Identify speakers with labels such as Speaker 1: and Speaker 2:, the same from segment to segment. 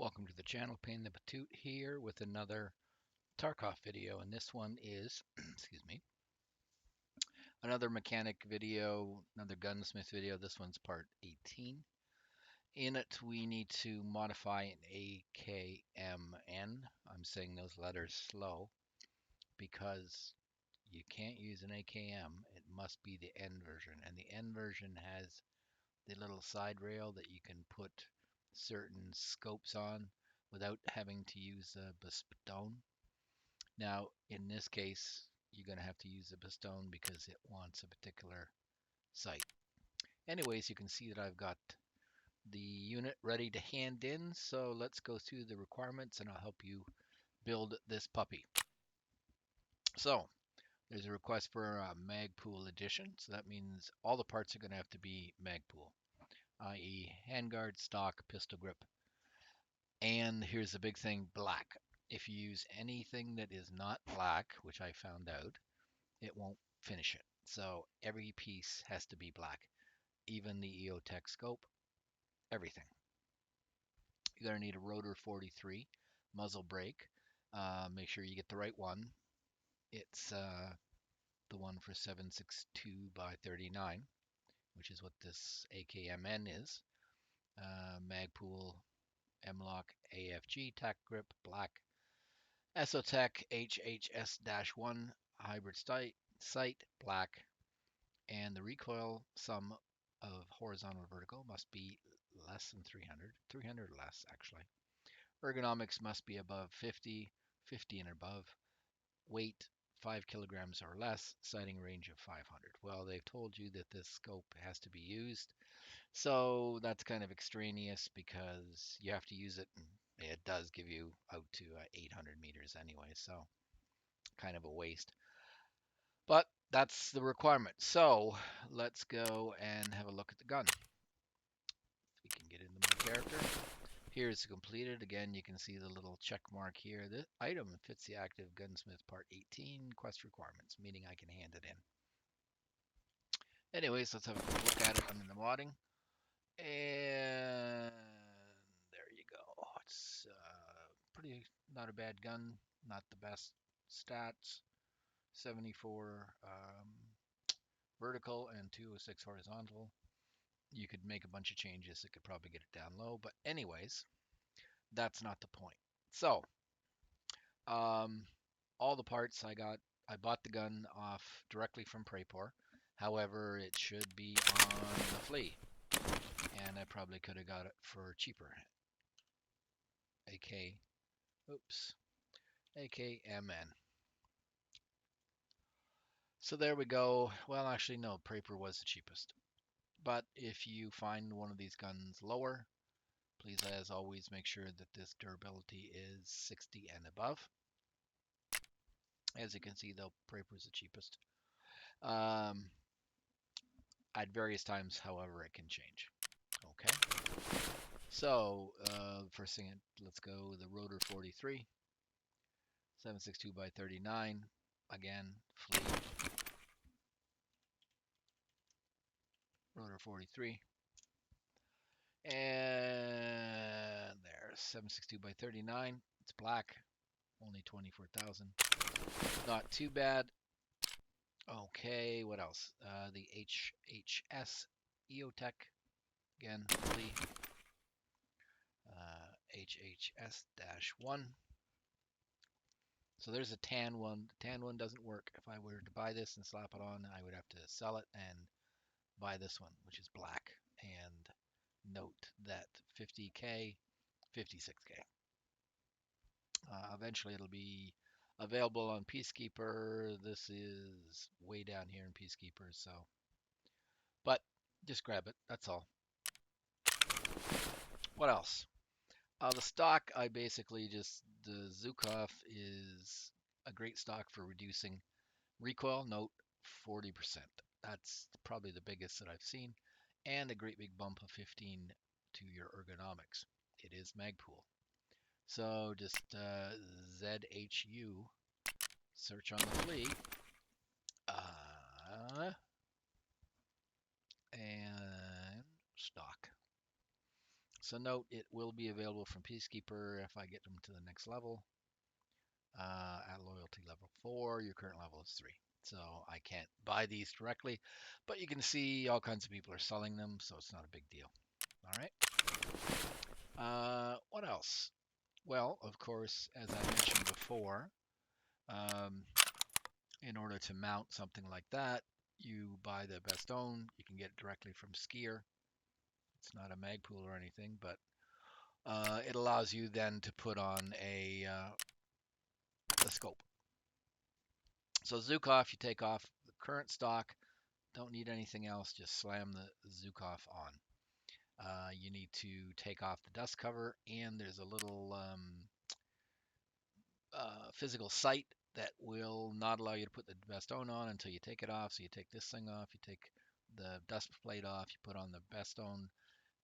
Speaker 1: Welcome to the channel, Pain the Patoot here with another Tarkov video, and this one is, excuse me, another mechanic video, another gunsmith video. This one's part 18. In it, we need to modify an AKMN. I'm saying those letters slow because you can't use an AKM. It must be the N version, and the N version has the little side rail that you can put certain scopes on without having to use a pistone. Now, in this case, you're going to have to use a pistone because it wants a particular sight. Anyways, you can see that I've got the unit ready to hand in, so let's go through the requirements and I'll help you build this puppy. So, there's a request for a Magpul edition, so that means all the parts are going to have to be Magpul, i.e. handguard, stock, pistol grip, and here's the big thing, black. If you use anything that is not black, which I found out, it won't finish it. So every piece has to be black, even the EOTech scope, everything. You're going to need a rotor 43 muzzle brake. Make sure you get the right one. It's the one for 762 by 39, which is what this AKMN is. Magpul M-Lock AFG tack grip black. Esotech HHS-1 hybrid sight black, and the recoil sum of horizontal and vertical must be less than 300 or less actually. Ergonomics must be above 50 and above. Weight 5 kilograms or less. Sighting range of 500. Well, they've told you that this scope has to be used, so that's kind of extraneous because you have to use it, and it does give you out to 800 meters anyway, so kind of a waste. But that's the requirement. So let's go and have a look at the gun. We can get into my character. Here's completed. Again, you can see the little check mark here. The item fits the active gunsmith part 18 quest requirements, meaning I can hand it in. Anyways, let's have a quick look at it under the modding. And there you go. It's pretty not a bad gun, not the best stats. 74 vertical and 206 horizontal. You could make a bunch of changes that could probably get it down low, but anyways, that's not the point. So, all the parts I bought the gun off directly from Praypor. However, it should be on the flea, and I probably could have got it for cheaper. AKMN. So there we go. Well, actually, no, Praypor was the cheapest. But if you find one of these guns lower, please, as always, make sure that this durability is 60 and above. As you can see, though, Praypor is the cheapest. At various times, however, it can change. Okay. So, first thing, let's go the rotor 43, 762 by 39. Again, flea. Rotor 43. And there's 762 by 39. It's black, only 24,000. Not too bad. Okay, what else? The HHS EOTech, again, flea. HHS-1. So there's a tan one. The tan one doesn't work. If I were to buy this and slap it on, I would have to sell it and buy this one, which is black. And note that 50K, 56K. Eventually it'll be available on Peacekeeper. This is way down here in Peacekeeper, so. But just grab it, that's all. What else? The stock, I basically just, the Zukov is a great stock for reducing recoil. Note 40%. That's probably the biggest that I've seen. And a great big bump of 15 to your ergonomics. It is Magpul. So just ZHU, search on the flea, and stock. So note, it will be available from Peacekeeper if I get them to the next level. At loyalty level 4, your current level is 3. So I can't buy these directly, but you can see all kinds of people are selling them, so it's not a big deal. All right. What else? Well, of course, as I mentioned before, um, in order to mount something like that, you buy the best own. You can get it directly from Skier. It's not a Magpul or anything, but it allows you then to put on a scope. So Zukov, you take off the current stock. Don't need anything else. Just slam the Zukov on. You need to take off the dust cover, and there's a little physical sight that will not allow you to put the best own on until you take it off. So you take this thing off, you take the dust plate off, you put on the best own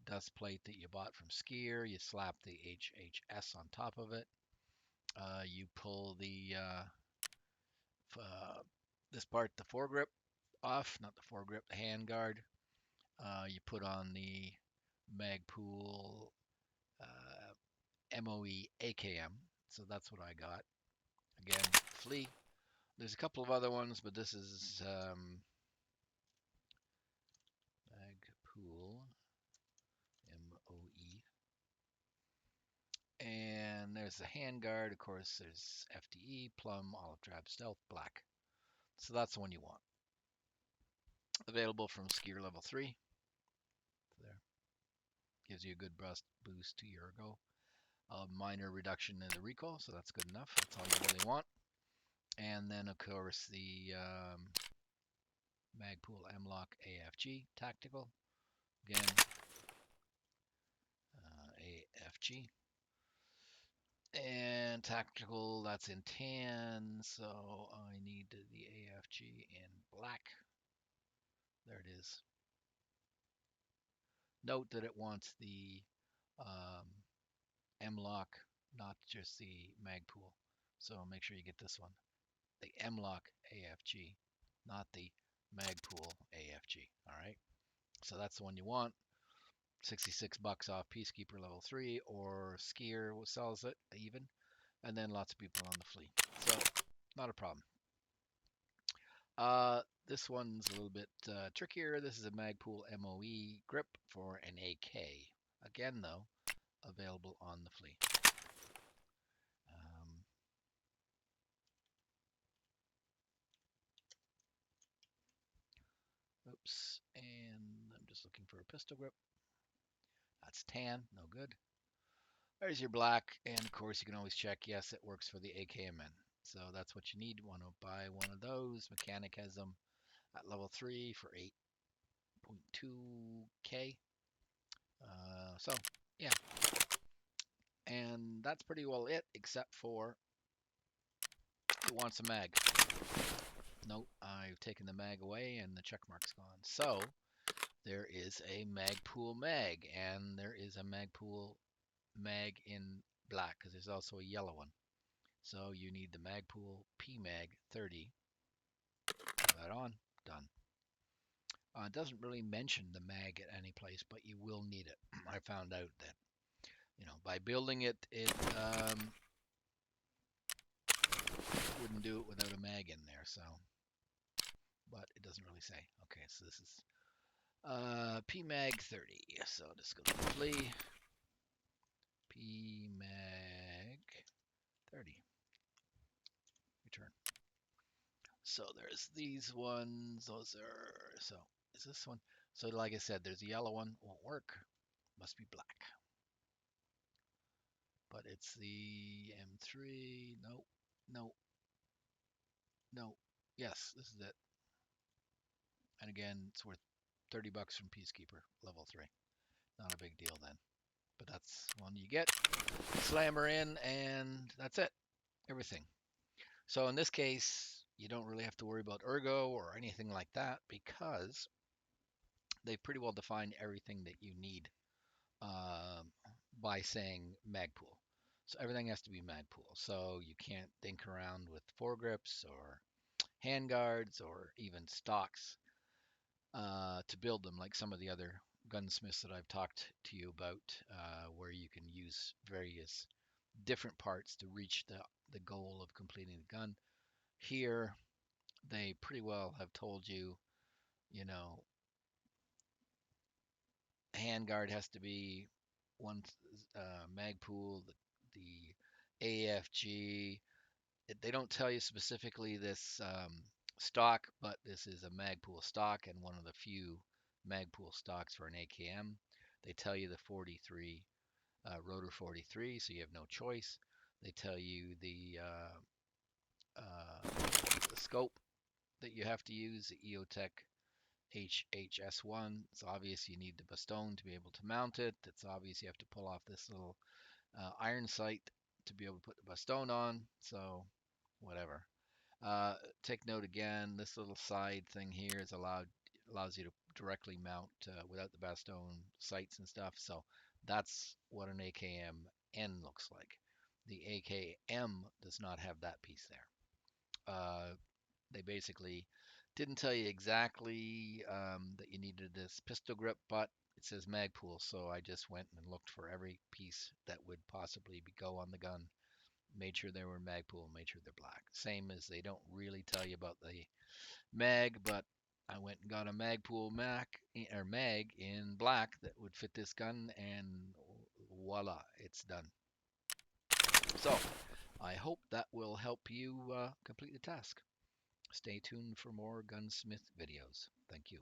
Speaker 1: dust plate that you bought from Skier, you slap the HHS on top of it, you pull the this part, the foregrip off, not the foregrip, the hand guard. You put on the Magpul MOE AKM. So that's what I got. Again, flea. There's a couple of other ones, but this is Magpul MOE. And there's the handguard. Of course, there's FDE, plum, olive drab, stealth, black. So that's the one you want. Available from Skier level 3. There. Gives you a good boost to your go. A minor reduction in the recoil, so that's good enough. That's all you really want. And then, of course, the Magpul M-Lock AFG Tactical. Again, AFG. And Tactical, that's in tan, so I need the AFG in black. There it is. Note that it wants the M-Lock, not just the Magpul. So make sure you get this one. The M-Lock AFG, not the Magpul AFG. All right. So that's the one you want. 66 bucks off Peacekeeper level 3, or Skier sells it even, and then lots of people on the flea. So not a problem. This one's a little bit trickier. This is a Magpul MOE grip for an AK. Again, though, available on the flea. Oops, and I'm just looking for a pistol grip. That's tan, no good. There's your black, and of course you can always check, yes, it works for the AKMN. So that's what you need. Want to buy one of those. Mechanic has them at level 3 for 8.2k. So yeah, and that's pretty well it, except for who wants a mag. Nope, I've taken the mag away and the check mark's gone. So there is a Magpul mag, and there is a Magpul mag in black, because there's also a yellow one. So you need the Magpul PMag 30. Put that on, done. It doesn't really mention the mag at any place, but you will need it. I found out that, by building it, it wouldn't do it without a mag in there. So, but it doesn't really say. Okay, so this is PMag 30. So just go to the flea. PMag 30. Return. So there's these ones. Those are, so is this one? So like I said, there's a yellow one. Won't work. Must be black. But it's the M3. Nope. Nope. No. Yes, this is it. And again, it's worth 30 bucks from Peacekeeper, level 3. Not a big deal then. But that's one you get. Slam her in, and that's it. Everything. So in this case, you don't really have to worry about ergo or anything like that, because they pretty well define everything that you need by saying Magpul. So everything has to be Magpul. So you can't think around with foregrips or handguards or even stocks to build them like some of the other gunsmiths that I've talked to you about, where you can use various different parts to reach the goal of completing the gun. Here, they pretty well have told you, you know, handguard has to be one Magpul, the AFG. They don't tell you specifically this stock, but this is a Magpul stock and one of the few Magpul stocks for an AKM. They tell you the 43 rotor 43, so you have no choice. They tell you the scope that you have to use, the EOTech HHS1. It's obvious you need the bastone to be able to mount it. It's obvious you have to pull off this little iron sight to be able to put the bastone on. So whatever. Take note again, this little side thing here is allows you to directly mount without the bastone sights and stuff. So that's what an AKMN looks like. The AKM does not have that piece there. They basically didn't tell you exactly that you needed this pistol grip, but it says Magpul, so I just went and looked for every piece that would possibly go on the gun, made sure they were Magpul, made sure they're black. Same as they don't really tell you about the mag, but I went and got a Magpul mag in black that would fit this gun, and voila, it's done. So I hope that will help you complete the task. Stay tuned for more gunsmith videos. Thank you.